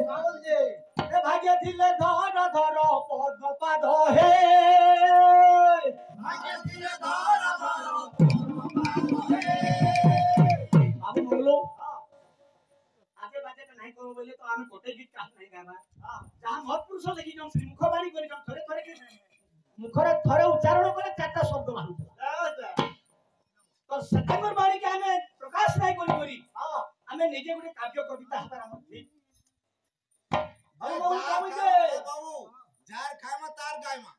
भाग्य थिले धर धर पद्म पाद हे भाग्य थिले धर धर पद्म पाद हे बाबू मंगलो आजे बाजे का नहीं करो बोले तो आमे कोटे गीत का नहीं गाना जहां महापुरुष लेखि जम श्री मुखबाणी करी जम थरे थरे के मुखरे थरे उच्चारण करे चारटा शब्द बाहुला तो सत्यकर बाणी के हमें प्रकाश नहीं करी हमें निजे गुटे काव्य कविता हतार हम ठीक बाबू जार खामा तार गायमा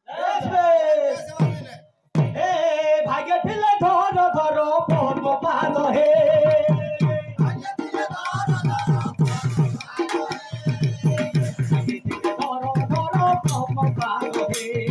हे भाग्य थिले धर धर पद्म पाद हे भाग्य थिले धर धर पद्म पाद हे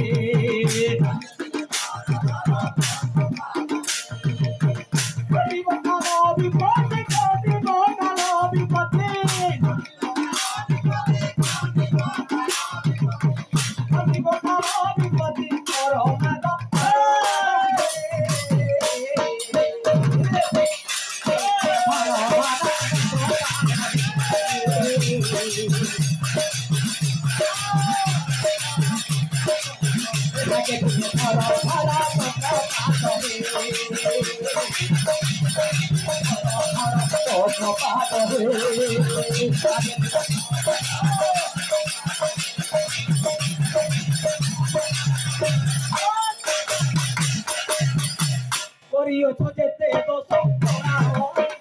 करियो छोजेते दोष तोरा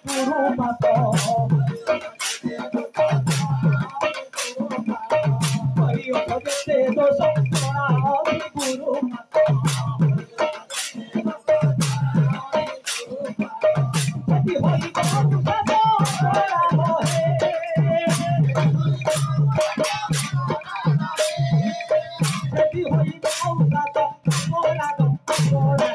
गुरु मत करियो छोजेते दोष तोरा गुरु मत जति होई बहुत सदो हे जति होई बहुत सदो मोरा दो मोरा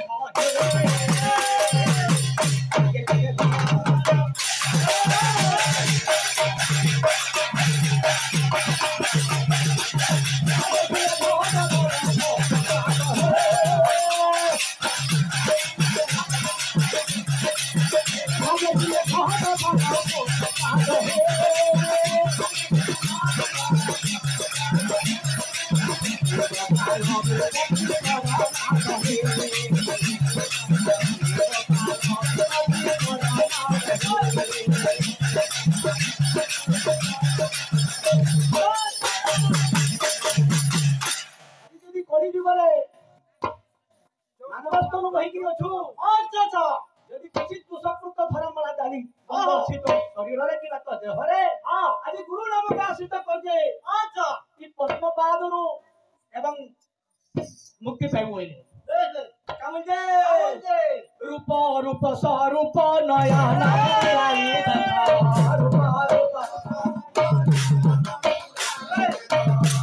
मुक्ति पाइबो रूप रूप स्वरूप नया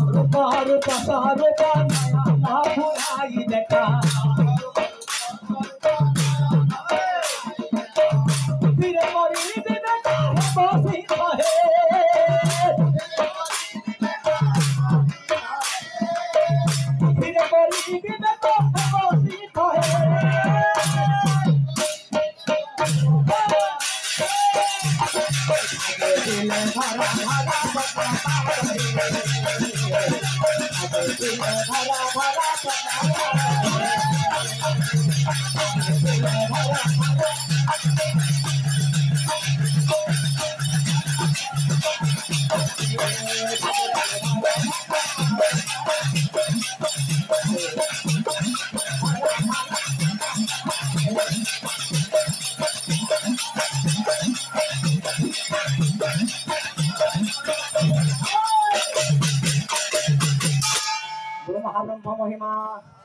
रूप रूप स्वरूप नया भुलाई देखा फिर मरी देखा बसी रहे महिमा